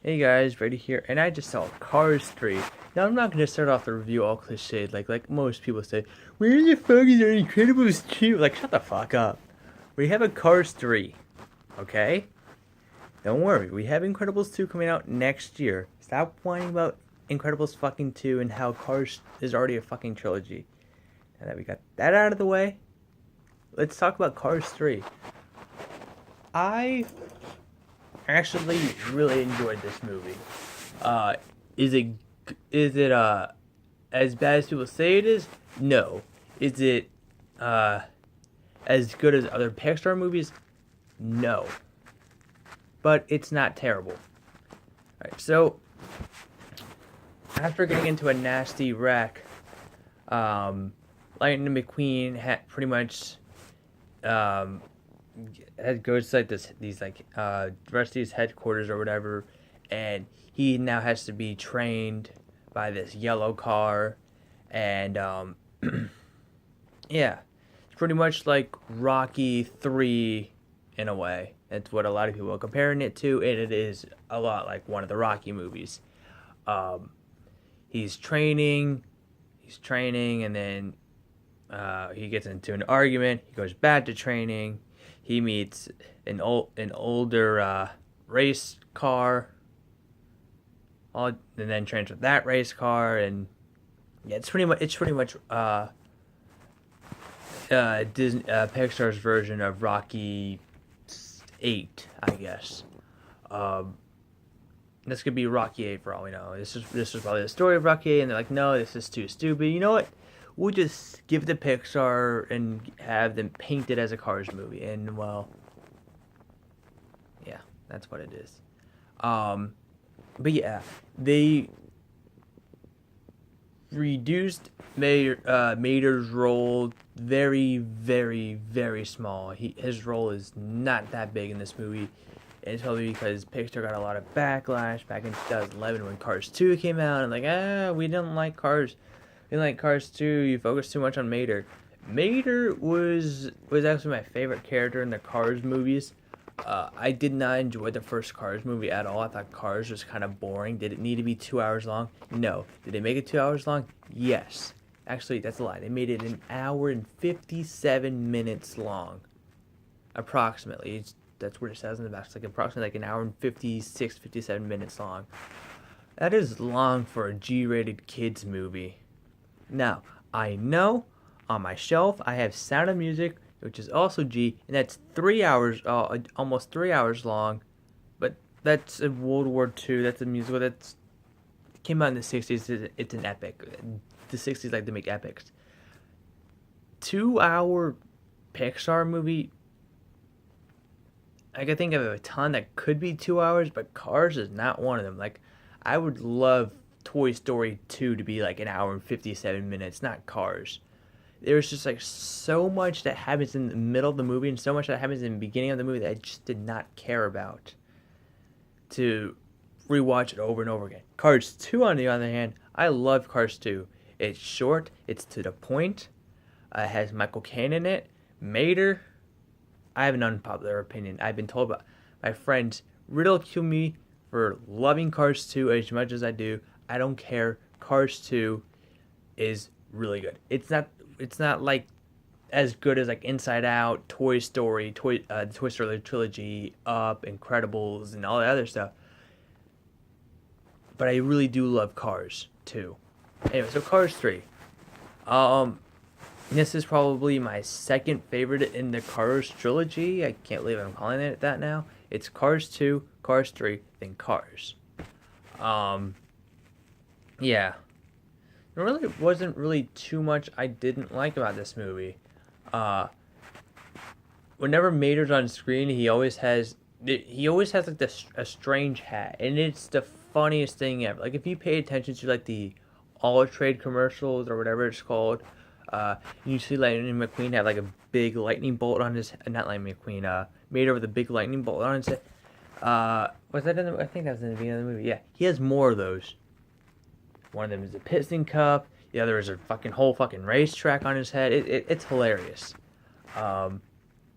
Hey guys, Brady here, and I just saw Cars 3. Now I'm not gonna start off the review all cliched like most people say. Where the fuck is our Incredibles 2? Like shut the fuck up. We have a Cars 3, okay? Don't worry, we have Incredibles 2 coming out next year. Stop whining about Incredibles fucking 2 and how Cars is already a fucking trilogy. Now that we got that out of the way, let's talk about Cars 3. I actually really enjoyed this movie. Uh, is it as bad as people say it is? No. Is it uh as good as other Pixar movies? No. But it's not terrible. Alright, so after getting into a nasty wreck, Lightning McQueen pretty much um goes to like these like Rusty's headquarters or whatever, and he now has to be trained by this yellow car, and yeah, it's pretty much like Rocky 3 in a way. That's what a lot of people are comparing it to, and it is a lot like one of the Rocky movies. Um, he's training, and then he gets into an argument. He goes back to training. He meets an older race car, and then trains with that race car, and yeah, it's pretty much Disney Pixar's version of Rocky 8, I guess. Um, this could be Rocky 8 for all we know. This is probably the story of Rocky 8, and they're like, no, this is too stupid. You know what? We'll just give it to Pixar and have them paint it as a Cars movie. And, well, yeah, that's what it is. Um, but yeah, they reduced Mater's role very, very, very small. His role is not that big in this movie. And it's probably because Pixar got a lot of backlash back in 2011 when Cars 2 came out. And like, we didn't like Cars. We didn't like Cars 2. You focused too much on Mater. Mater was actually my favorite character in the Cars movies. I did not enjoy the first Cars movie at all. I thought Cars was kind of boring. Did it need to be 2 hours long? No. Did they make it 2 hours long? Yes. Actually, that's a lie. They made it an hour and 57 minutes long. Approximately. That's what it says in the back. It's like approximately like an hour and 56, 57 minutes long. That is long for a G-rated kids movie. Now, I know on my shelf I have Sound of Music, which is also G, and that's 3 hours, almost 3 hours long. But that's a World War II. That's a musical that came out in the 60s. It's an epic. The 60s like to make epics. 2 hour Pixar movie. I can think of a ton that could be 2 hours, but Cars is not one of them. Like, I would love Toy Story 2 to be like an hour and 57 minutes, not Cars. There's just like so much that happens in the middle of the movie and so much that happens in the beginning of the movie that I just did not care about to rewatch it over and over again. Cars 2, on the other hand, I love Cars 2. It's short, it's to the point, it has Michael Caine in it, Mater. I have an unpopular opinion. I've been told by my friends ridicule me for loving Cars 2 as much as I do. I don't care. Cars 2 is really good. It's not like as good as like Inside Out, Toy Story, the Toy Story trilogy, Up, Incredibles, and all that other stuff. But I really do love Cars 2. Anyway, so Cars 3. This is probably my second favorite in the Cars trilogy. I can't believe I'm calling it that now. It's Cars 2, Cars 3, then Cars. Um, yeah. There really wasn't really too much I didn't like about this movie. Uh, Whenever Mater's on screen, he always has like a strange hat, and it's the funniest thing ever. Like if you pay attention to like the All Trade commercials or whatever it's called, you see Lightning McQueen have like a big lightning bolt on his not Lightning McQueen, Mater with a big lightning bolt on his head. Was that in the? I think that was in the beginning of the movie. Yeah, he has more of those. One of them is a piston cup. The other is a whole fucking racetrack on his head. It's hilarious. Um,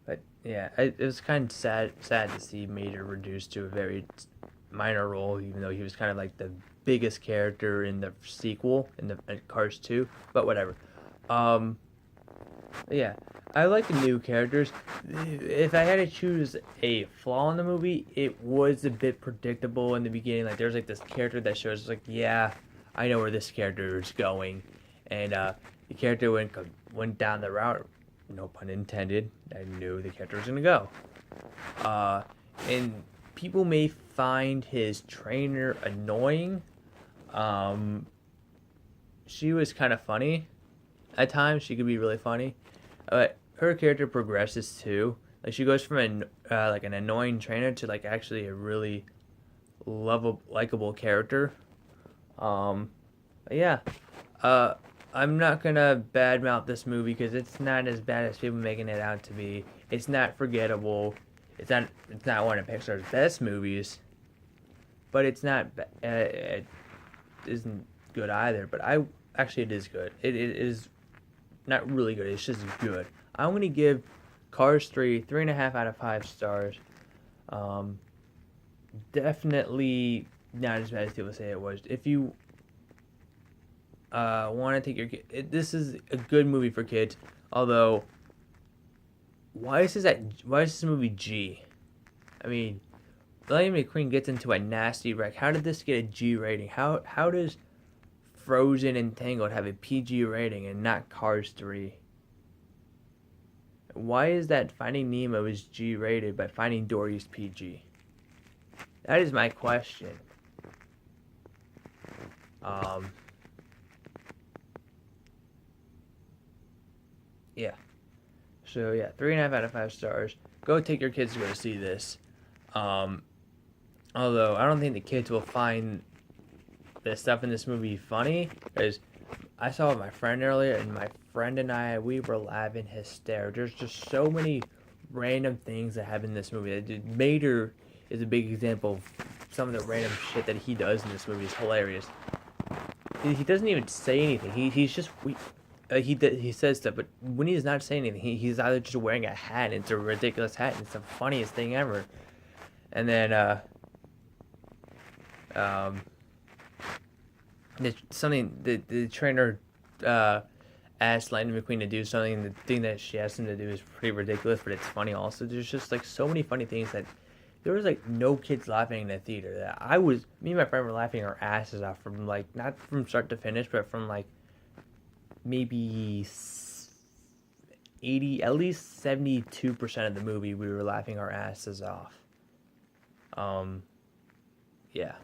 but yeah, it was kind of sad to see Mater reduced to a very minor role, even though he was kind of like the biggest character in the sequel in the Cars 2. But whatever. Um, yeah, I like the new characters. If I had to choose a flaw in the movie, it was a bit predictable in the beginning. Like there's like this character that shows like, yeah, I know where this character is going, and the character went down the route. No pun intended. I knew the character was gonna go. Uh, and people may find his trainer annoying. Um, she was kind of funny at times. She could be really funny. Her character progresses too. Like she goes from like an annoying trainer to like actually a really lovable, likable character. Um, yeah. Uh, I'm not gonna badmouth this movie because it's not as bad as people making it out to be. It's not forgettable. It's not one of Pixar's best movies, but it's not. It isn't good either. But I actually it is good. It is not really good. It's just good. I'm gonna give Cars 3 3.5 out of 5 stars. Um, Definitely not as bad as people say it was. If you want to take your kid, this is a good movie for kids. Although, Why is this movie G? I mean, Lightning McQueen gets into a nasty wreck. How did this get a G rating? How does Frozen and Tangled have a PG rating and not Cars 3? Why is that Finding Nemo is G rated but Finding Dory's PG? That is my question. Um, yeah. So yeah, 3.5 out of 5 stars. Go take your kids to go see this. Um, Although I don't think the kids will find the stuff in this movie funny, because I saw it with my friend earlier, and my friend and we were laughing hysterical. There's just so many random things that happen in this movie. Mater is a big example of some of the random shit that he does in this movie. Is hilarious. He doesn't even say anything. He's just he says stuff, but when he's not saying anything, he's either just wearing a hat. And it's a ridiculous hat. And it's the funniest thing ever. And then um, the trainer asked Lightning McQueen to do something. And the thing that she asked him to do is pretty ridiculous, but it's funny also. There's just like so many funny things that there was like no kids laughing in the theater. That me and my friend were laughing our asses off from like not from start to finish, but from like maybe 80, at least 72% of the movie we were laughing our asses off. Um, yeah.